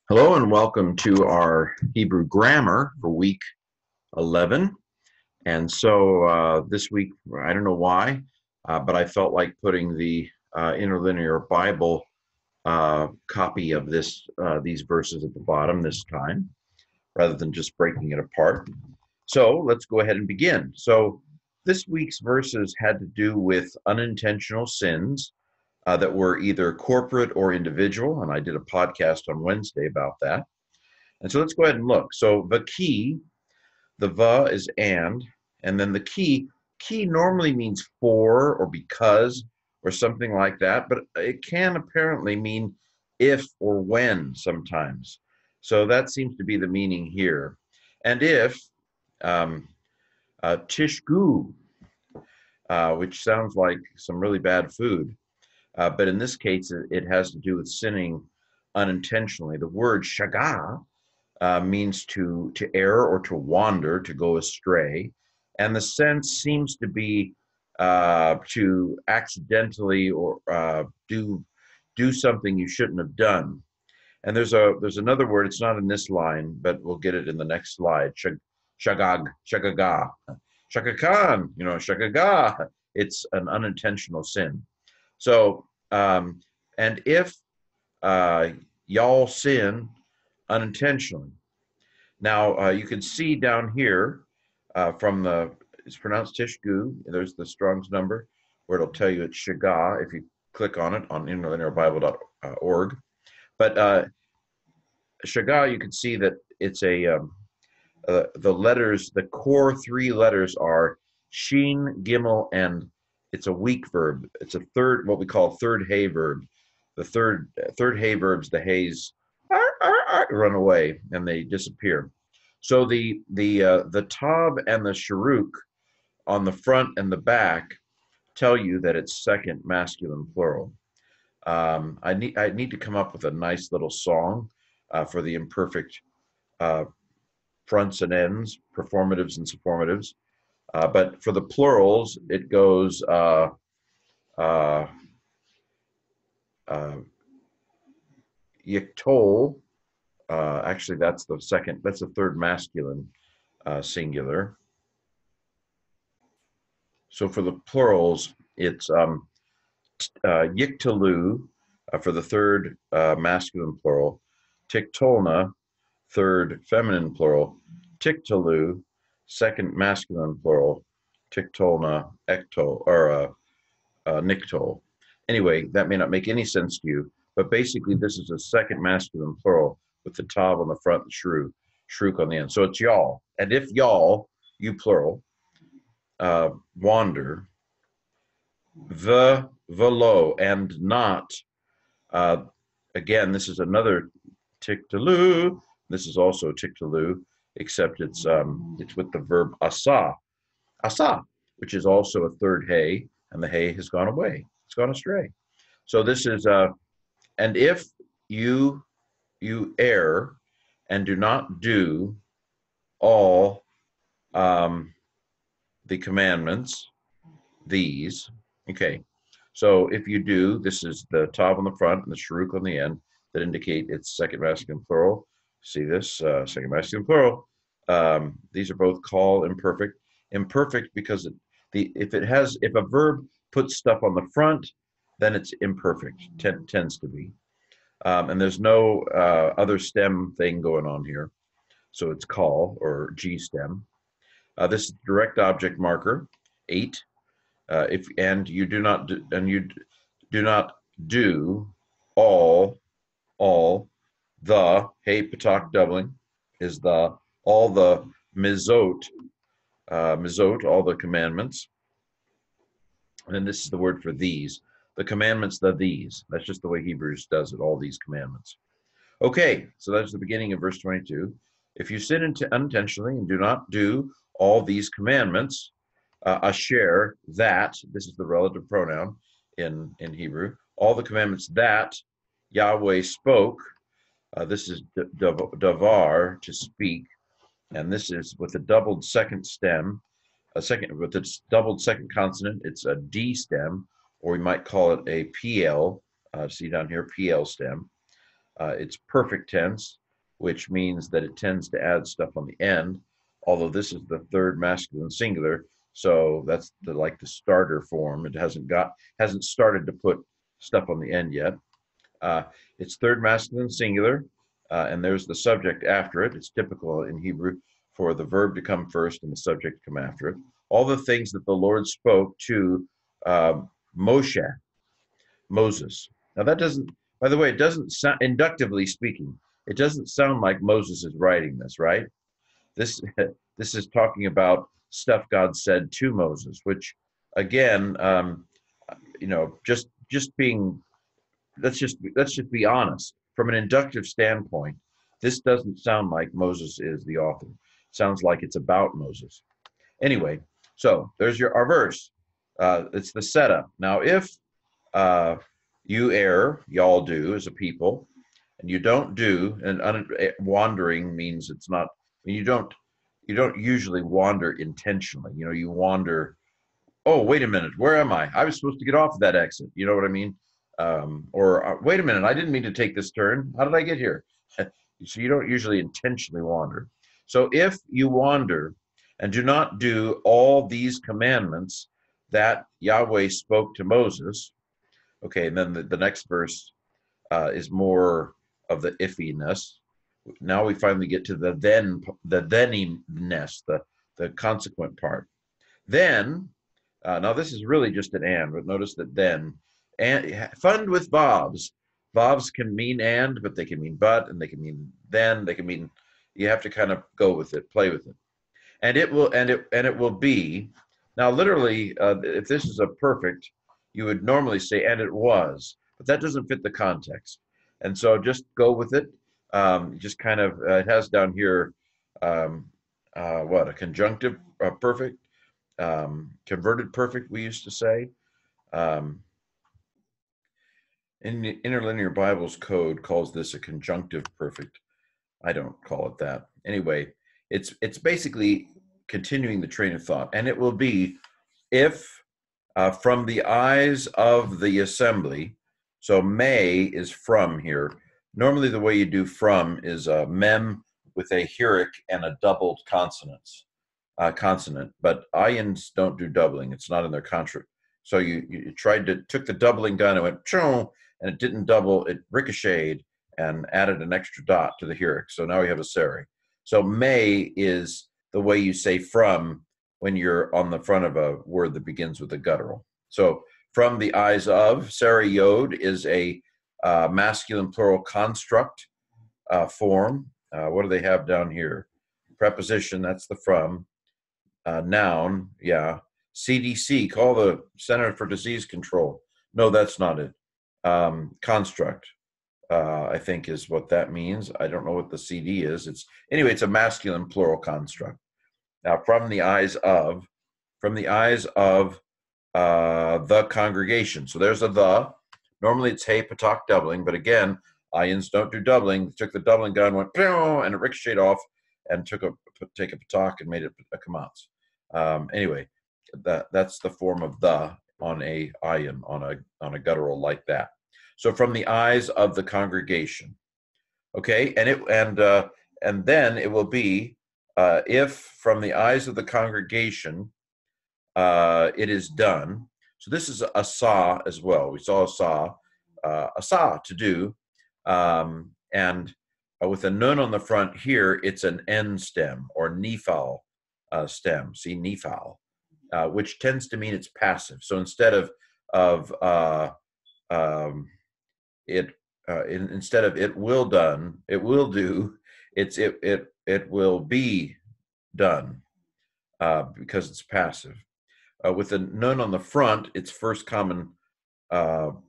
Hello and welcome to our Hebrew grammar for week 11. And so this week, I don't know why, but I felt like putting the interlinear Bible copy of these verses at the bottom this time, rather than just breaking it apart. So let's go ahead and begin. So this week's verses had to do with unintentional sins that were either corporate or individual, and I did a podcast on Wednesday about that. And so let's go ahead and look. So the key, the va is and then the key normally means for or because or something like that, but it can apparently mean if or when sometimes. So that seems to be the meaning here. And if, um, tishgu, which sounds like some really bad food, but in this case, it has to do with sinning unintentionally. The word shaga means to err or to wander, to go astray, and the sense seems to be to accidentally or do something you shouldn't have done. And there's another word. It's not in this line, but we'll get it in the next slide. Shagaga, shakakan. Shagaga. It's an unintentional sin. So, and if y'all sin unintentionally. Now, you can see down here it's pronounced Tishgu. There's the Strong's number where it'll tell you it's Shaga if you click on it on interlinearbible.org. But Shaga, you can see that it's the letters, the core three letters are Sheen, Gimel, and it's a weak verb. It's a third, what we call third hay verb. The third hay verbs, the hays run away and they disappear. So the tav and the sharuk on the front and the back tell you that it's second masculine plural. I need to come up with a nice little song for the imperfect uh, fronts and ends, performatives and suppormatives. But for the plurals, it goes uh, uh, yiktol. Actually, that's the third masculine singular. So for the plurals, it's yiktalu for the third masculine plural, tiktolna, third feminine plural, tiktalu, second masculine plural, tiktolna, ektol, or niktol. Anyway, that may not make any sense to you, but basically this is a second masculine plural with the tav on the front and shruk on the end. So it's y'all. And if y'all, you plural, wander, the velo, and not, uh, again, this is another tiktalu. This is also tiktalu, except it's with the verb asa, which is also a third hay, and the hay has gone away. It's gone astray. So this is and if you err and do not do all the commandments, these, okay. So if you do, this is the tav on the front and the sharuk on the end that indicate it's second masculine plural. See this, second masculine plural. These are both call imperfect. Imperfect because if a verb puts stuff on the front, then it's imperfect, tends to be. And there's no other stem thing going on here. So it's call or G stem. This is direct object marker, 8. If and you do not do, and you do not do all the hey patak doubling is the all the mizot all the commandments, and then this is the word for these, the commandments, these. That's just the way Hebrews does it, all these commandments. Okay, so that's the beginning of verse 22. If you sin unintentionally and do not do all these commandments, asher, that, this is the relative pronoun in Hebrew, all the commandments that Yahweh spoke, this is davar, to speak, and this is with a doubled second stem, with its doubled second consonant, it's a D stem, or we might call it a PL, see down here, PL stem. It's perfect tense, which means that it tends to add stuff on the end, although this is the third masculine singular, so that's like the starter form. It hasn't started to put stuff on the end yet. Uh, it's third masculine singular, and there's the subject after it. It's typical in Hebrew for the verb to come first and the subject to come after it. All the things that the Lord spoke to uh, Moshe, Moses. Now that doesn't, by the way, it doesn't sound, inductively speaking, it doesn't sound like Moses is writing this, right? This this is talking about stuff God said to Moses, which again, just being, let's just be honest. From an inductive standpoint, this doesn't sound like Moses is the author. It sounds like it's about Moses. Anyway, so there's our verse. It's the setup. Now, if uh, you err, y'all do as a people, and you don't do, and wandering means it's not. I mean, you don't usually wander intentionally. You wander. Oh, wait a minute, where am I? I was supposed to get off of that exit. You know what I mean? Or wait a minute, I didn't mean to take this turn. How did I get here? So you don't usually intentionally wander. So if you wander and do not do all these commandments that Yahweh spoke to Moses, okay, and then the next verse is more of the iffiness. Now we finally get to the theniness, the consequent part. Then, now this is really just an and, but notice that then, and fund with verbs. Verbs can mean and, but they can mean but, and they can mean then, they can mean, you have to kind of go with it, play with it. And it will be, now literally, if this is a perfect, you would normally say, and it was, but that doesn't fit the context. And so just go with it. Just kind of, it has down here, a conjunctive perfect, converted perfect, we used to say. Um, in the Interlinear Bible's code calls this a conjunctive perfect. I don't call it that. Anyway, it's basically continuing the train of thought, and it will be if from the eyes of the assembly. So may is from here. Normally, the way you do from is a mem with a heric and a doubled consonant, but ayins don't do doubling. It's not in their contract. So you took the doubling gun and went choo, and it didn't double. It ricocheted and added an extra dot to the heric. So now we have a seri. So may is the way you say from when you're on the front of a word that begins with a guttural. So from the eyes of, seri yod is a masculine plural construct form. What do they have down here? Preposition, that's the from. Noun, yeah. CDC, call the Center for Disease Control. No, that's not it. Construct, I think is what that means. I don't know what the CD is. It's a masculine plural construct. Now, from the eyes of the congregation. So there's a the. Normally it's hey patak doubling, but again, ayins don't do doubling. Took the doubling gun, went and it ricocheted off, and take a patak and made it a kamatz. Anyway, that's the form of the on a ayin, on a guttural like that. So from the eyes of the congregation. Okay, and then it will be if from the eyes of the congregation it is done. So this is a saw as well. We saw a saw to do, and with a nun on the front here, it's an N stem or nifal stem. See nifal, which tends to mean it's passive. So instead of it instead of it will do, it will be done, because it's passive. With a nun on the front, it's first common. I'm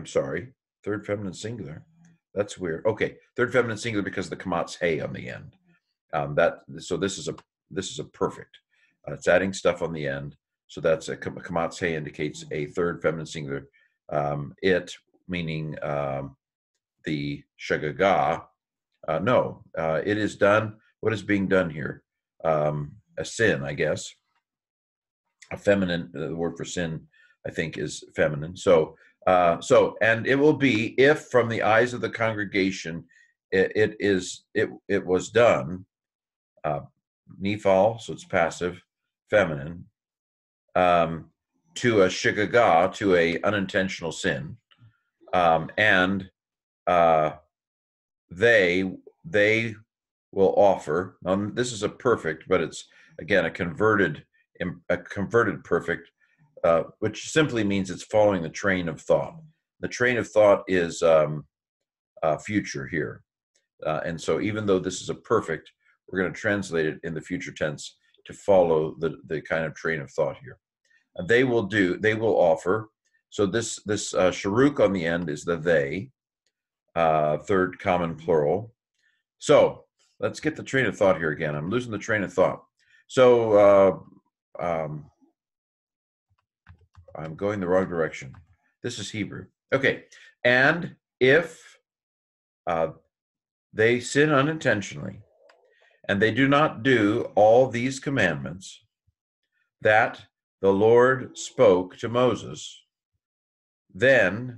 sorry, third feminine singular. That's weird. Okay, third feminine singular because the kamat's hey on the end. So this is a perfect. It's adding stuff on the end. So that's a kamat's hey indicates a third feminine singular. It meaning the shagaga. No, it is done. What is being done here? A sin, I guess. A feminine, the word for sin, I think, is feminine. So And it will be if from the eyes of the congregation it was done, nifal, so it's passive, feminine, to a shigagah, to a unintentional sin, and they will offer. This is a perfect, but it's again a converted perfect, which simply means it's following the train of thought. The train of thought is future here, and so even though this is a perfect, we're going to translate it in the future tense to follow the kind of train of thought here. And they will offer. So this sharuk on the end is the they, third common plural. So let's get the train of thought here again. I'm losing the train of thought. So I'm going the wrong direction. This is Hebrew. Okay. And if they sin unintentionally, and they do not do all these commandments that the Lord spoke to Moses, then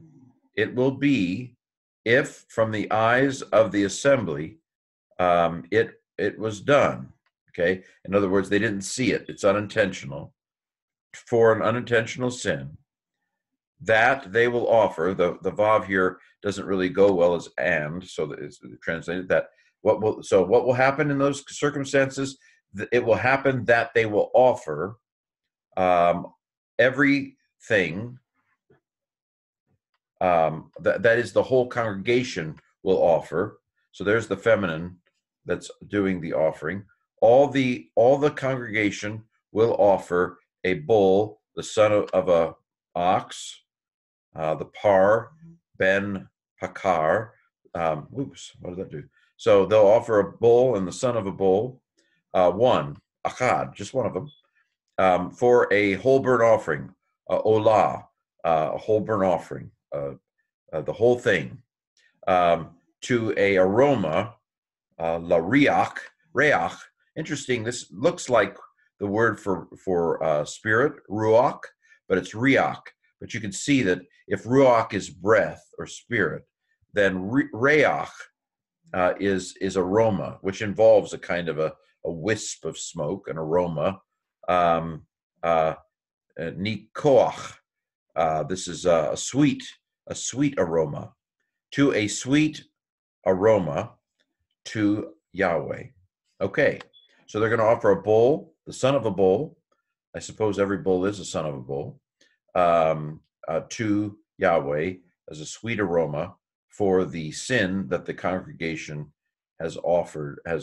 it will be if from the eyes of the assembly it was done. Okay. In other words, they didn't see it. It's unintentional. For an unintentional sin, that they will offer. The vav here doesn't really go well as and, so that it's translated that what will happen in those circumstances? It will happen that they will offer everything. That is, the whole congregation will offer. So there's the feminine that's doing the offering. All the congregation will offer a bull, the son of a ox, the par, ben pakar. Oops, what did that do? So they'll offer a bull and the son of a bull, one, achad, just one of them, for a whole burnt offering, olah, a whole burnt offering, the whole thing, to a aroma, la reach. Interesting. This looks like the word for spirit, ruach, but it's riach. But you can see that if ruach is breath or spirit, then reach is aroma, which involves a kind of a wisp of smoke, an aroma. Nikoach. This is a sweet aroma, to a sweet aroma to Yahweh. Okay, so they're going to offer a bull, the son of a bull. I suppose every bull is a son of a bull, to Yahweh as a sweet aroma for the sin that the congregation has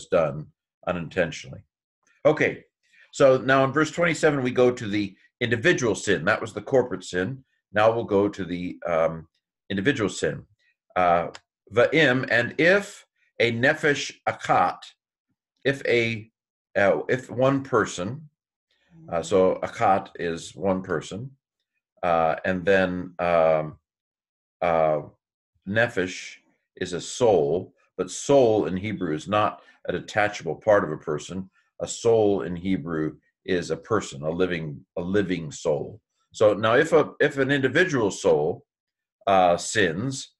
done unintentionally. Okay, so now in verse 27, we go to the individual sin. That was the corporate sin. Now we'll go to the individual sin. Va'im, and if a nefesh akat, if one person, so akat is one person, and then nefesh is a soul, but soul in Hebrew is not a detachable part of a person. A soul in Hebrew is a person, a living soul. So now if an individual soul sins,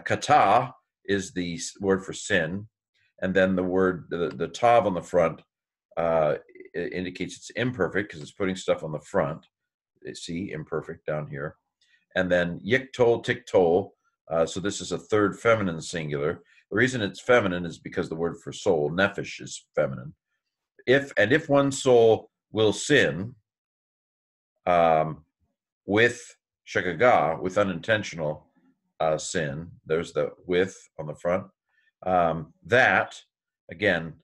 kata is the word for sin, and then the word, the tav on the front indicates it's imperfect because it's putting stuff on the front. See, imperfect down here. And then yiktol, tiktol, so this is a third feminine singular. The reason it's feminine is because the word for soul, nefesh, is feminine. If one soul will sin with shegagah, with unintentional sin, there's the with on the front, that, again,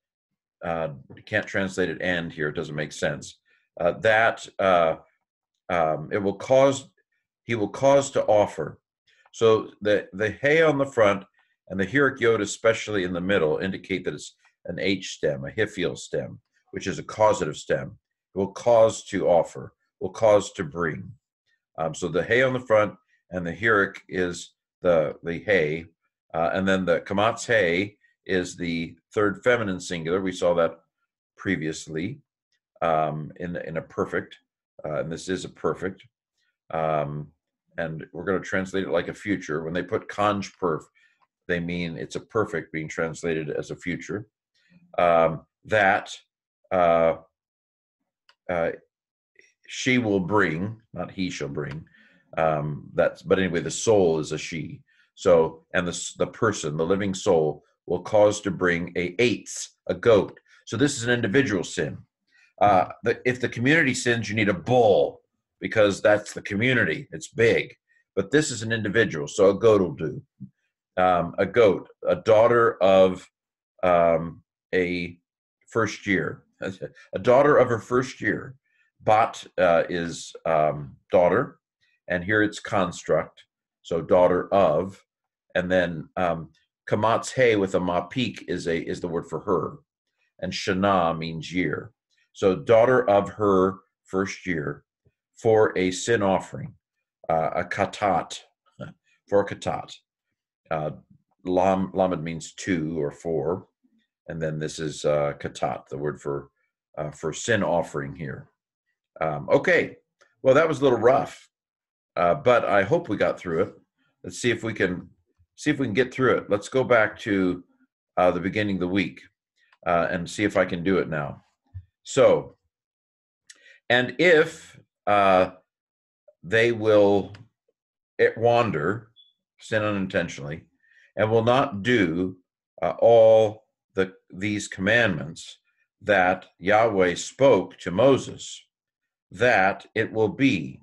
you can't translate it and here, it doesn't make sense, that he will cause to offer. So the hey on the front and the hirik yod, especially in the middle, indicate that it's an H stem, a hifil stem, which is a causative stem. It will cause to offer, will cause to bring. So the hey on the front and the hirik is the hey, and then the kamatz hey is the third feminine singular. We saw that previously in a perfect, and this is a perfect. and we're going to translate it like a future. When they put conj perf, they mean it's a perfect being translated as a future. That she will bring, not he shall bring. But anyway, the soul is a she. So, and the person, the living soul, will cause to bring a goat. So this is an individual sin. If the community sins, you need a bull because that's the community. It's big. But this is an individual, so a goat will do. A goat, a daughter of a first year, a daughter of her first year. Bat is daughter, and here it's construct, so daughter of, and then kamatz hay with a mapik is the word for her, and shana means year. So daughter of her first year for a sin offering, a katat, for a katat. Lamed means two or four, and then this is katat, the word for sin offering here. Okay, well, that was a little rough, but I hope we got through it. Let's see if we can get through it. Let's go back to the beginning of the week and see if I can do it now. So, and if they will wander, sin unintentionally, and will not do all these commandments that Yahweh spoke to Moses, that it will be,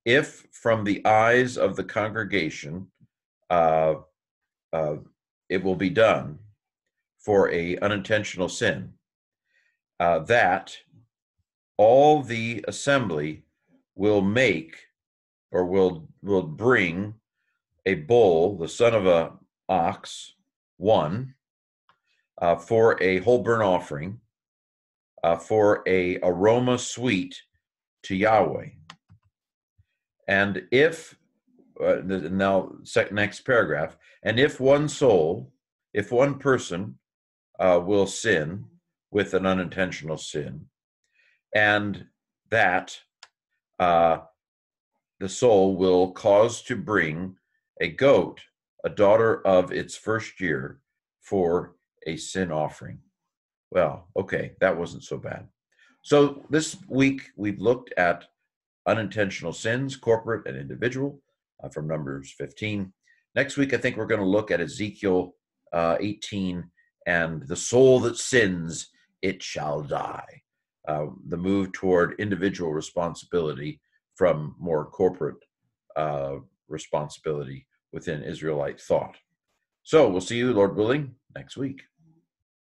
if from the eyes of the congregation it will be done for a unintentional sin, that all the assembly will make or will bring a bull, the son of a ox, one, for a whole burnt offering, for a aroma sweet to Yahweh. And if, now next paragraph, and if one person will sin with an unintentional sin, and that the soul will cause to bring a goat, a daughter of its first year, for a sin offering. Well, okay, that wasn't so bad. So this week we've looked at unintentional sins, corporate and individual, from Numbers 15. Next week, I think we're going to look at Ezekiel 18 and the soul that sins, it shall die. The move toward individual responsibility from more corporate responsibility within Israelite thought. So we'll see you, Lord willing, next week.